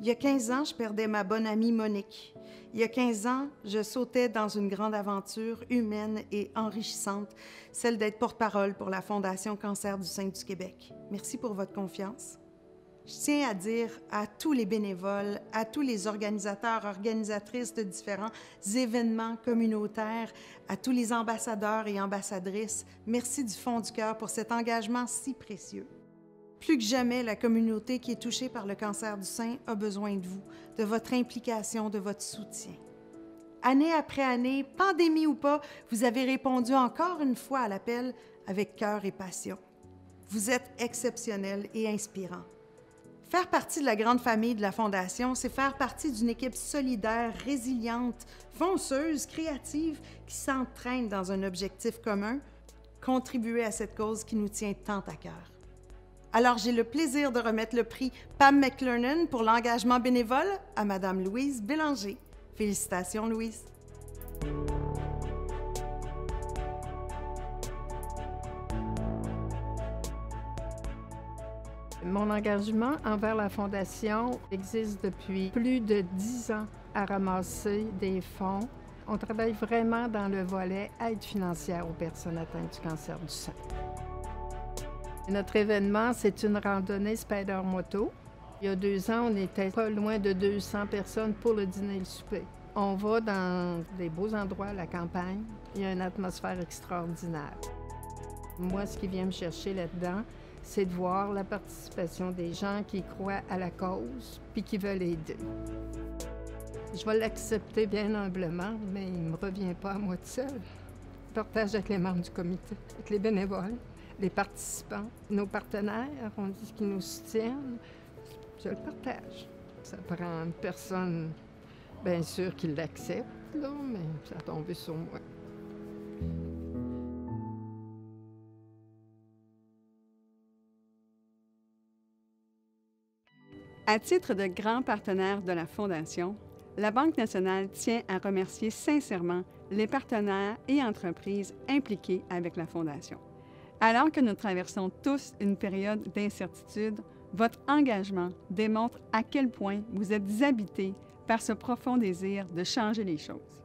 Il y a 15 ans, je perdais ma bonne amie Monique. Il y a 15 ans, je sautais dans une grande aventure humaine et enrichissante, celle d'être porte-parole pour la Fondation Cancer du sein du Québec. Merci pour votre confiance. Je tiens à dire à tous les bénévoles, à tous les organisateurs, organisatrices de différents événements communautaires, à tous les ambassadeurs et ambassadrices, merci du fond du cœur pour cet engagement si précieux. Plus que jamais, la communauté qui est touchée par le cancer du sein a besoin de vous, de votre implication, de votre soutien. Année après année, pandémie ou pas, vous avez répondu encore une fois à l'appel avec cœur et passion. Vous êtes exceptionnel et inspirant. Faire partie de la grande famille de la Fondation, c'est faire partie d'une équipe solidaire, résiliente, fonceuse, créative, qui s'entraîne dans un objectif commun, contribuer à cette cause qui nous tient tant à cœur. Alors, j'ai le plaisir de remettre le prix Pam McLernon pour l'engagement bénévole à Madame Louise Bélanger. Félicitations, Louise. Mon engagement envers la Fondation existe depuis plus de 10 ans à ramasser des fonds. On travaille vraiment dans le volet aide financière aux personnes atteintes du cancer du sein. Notre événement, c'est une randonnée Spider Moto. Il y a 2 ans, on était pas loin de 200 personnes pour le dîner et le souper. On va dans des beaux endroits à la campagne. Il y a une atmosphère extraordinaire. Moi, ce qui vient me chercher là-dedans, c'est de voir la participation des gens qui croient à la cause puis qui veulent aider. Je vais l'accepter bien humblement, mais il ne me revient pas à moi tout seul. Je partage avec les membres du comité, avec les bénévoles, les participants, nos partenaires, on dit qu'ils nous soutiennent. Je le partage. Ça prend une personne, bien sûr, qui l'accepte, là, mais ça a tombé sur moi. À titre de grand partenaire de la Fondation, la Banque nationale tient à remercier sincèrement les partenaires et entreprises impliqués avec la Fondation. Alors que nous traversons tous une période d'incertitude, votre engagement démontre à quel point vous êtes habité par ce profond désir de changer les choses.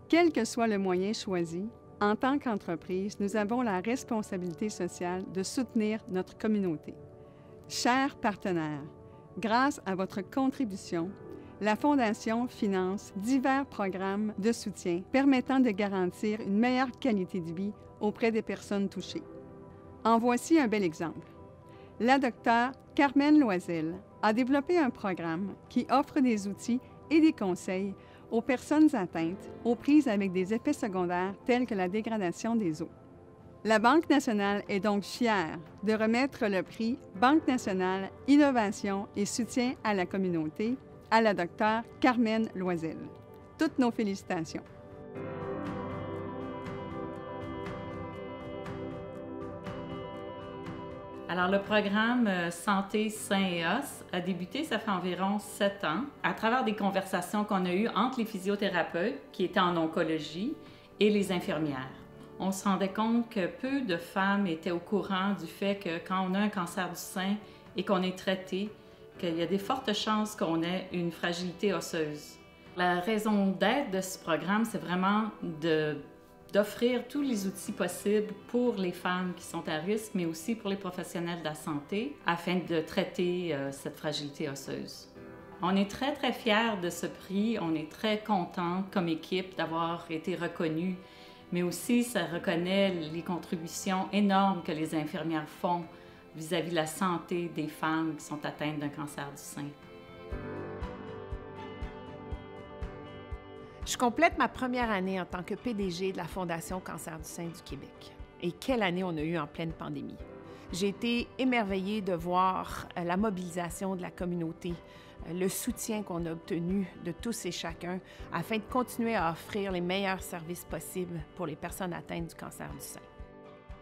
Quel que soit le moyen choisi, en tant qu'entreprise, nous avons la responsabilité sociale de soutenir notre communauté. Chers partenaires, grâce à votre contribution, la Fondation finance divers programmes de soutien permettant de garantir une meilleure qualité de vie auprès des personnes touchées. En voici un bel exemple. La docteure Carmen Loisel a développé un programme qui offre des outils et des conseils aux personnes atteintes aux prises avec des effets secondaires tels que la dégradation des os. La Banque nationale est donc fière de remettre le prix Banque nationale Innovation et soutien à la communauté à la docteure Carmen Loisel. Toutes nos félicitations. Alors, le programme Santé, Sein et Os a débuté, ça fait environ 7 ans, à travers des conversations qu'on a eues entre les physiothérapeutes qui étaient en oncologie et les infirmières. On se rendait compte que peu de femmes étaient au courant du fait que quand on a un cancer du sein et qu'on est traité, qu'il y a des fortes chances qu'on ait une fragilité osseuse. La raison d'être de ce programme, c'est vraiment d'offrir tous les outils possibles pour les femmes qui sont à risque, mais aussi pour les professionnels de la santé, afin de traiter cette fragilité osseuse. On est très, très fiers de ce prix. On est très contents comme équipe d'avoir été reconnus, mais aussi ça reconnaît les contributions énormes que les infirmières font vis-à-vis de la santé des femmes qui sont atteintes d'un cancer du sein. Je complète ma première année en tant que PDG de la Fondation Cancer du sein du Québec. Et quelle année on a eu en pleine pandémie. J'ai été émerveillée de voir la mobilisation de la communauté, le soutien qu'on a obtenu de tous et chacun afin de continuer à offrir les meilleurs services possibles pour les personnes atteintes du cancer du sein.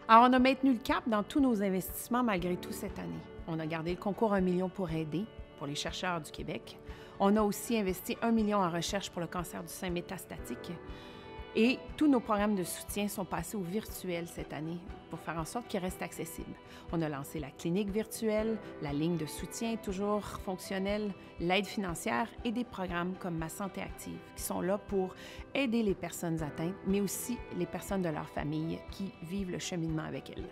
Alors, on a maintenu le cap dans tous nos investissements malgré tout cette année. On a gardé le concours 1 million pour aider, pour les chercheurs du Québec. On a aussi investi 1 million en recherche pour le cancer du sein métastatique. Et tous nos programmes de soutien sont passés au virtuel cette année pour faire en sorte qu'ils restent accessibles. On a lancé la clinique virtuelle, la ligne de soutien toujours fonctionnelle, l'aide financière et des programmes comme Ma Santé Active qui sont là pour aider les personnes atteintes, mais aussi les personnes de leur famille qui vivent le cheminement avec elles.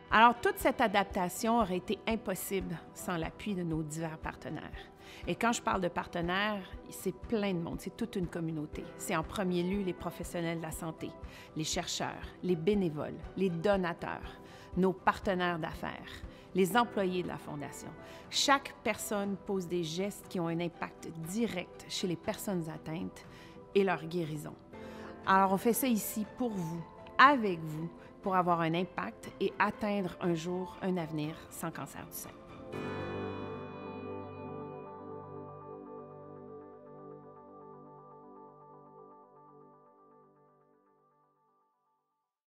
Alors, toute cette adaptation aurait été impossible sans l'appui de nos divers partenaires. Et quand je parle de partenaires, c'est plein de monde, c'est toute une communauté. C'est en premier lieu les professionnels de la santé, les chercheurs, les bénévoles, les donateurs, nos partenaires d'affaires, les employés de la Fondation. Chaque personne pose des gestes qui ont un impact direct chez les personnes atteintes et leur guérison. Alors, on fait ça ici pour vous, avec vous, pour avoir un impact et atteindre un jour un avenir sans cancer du sein.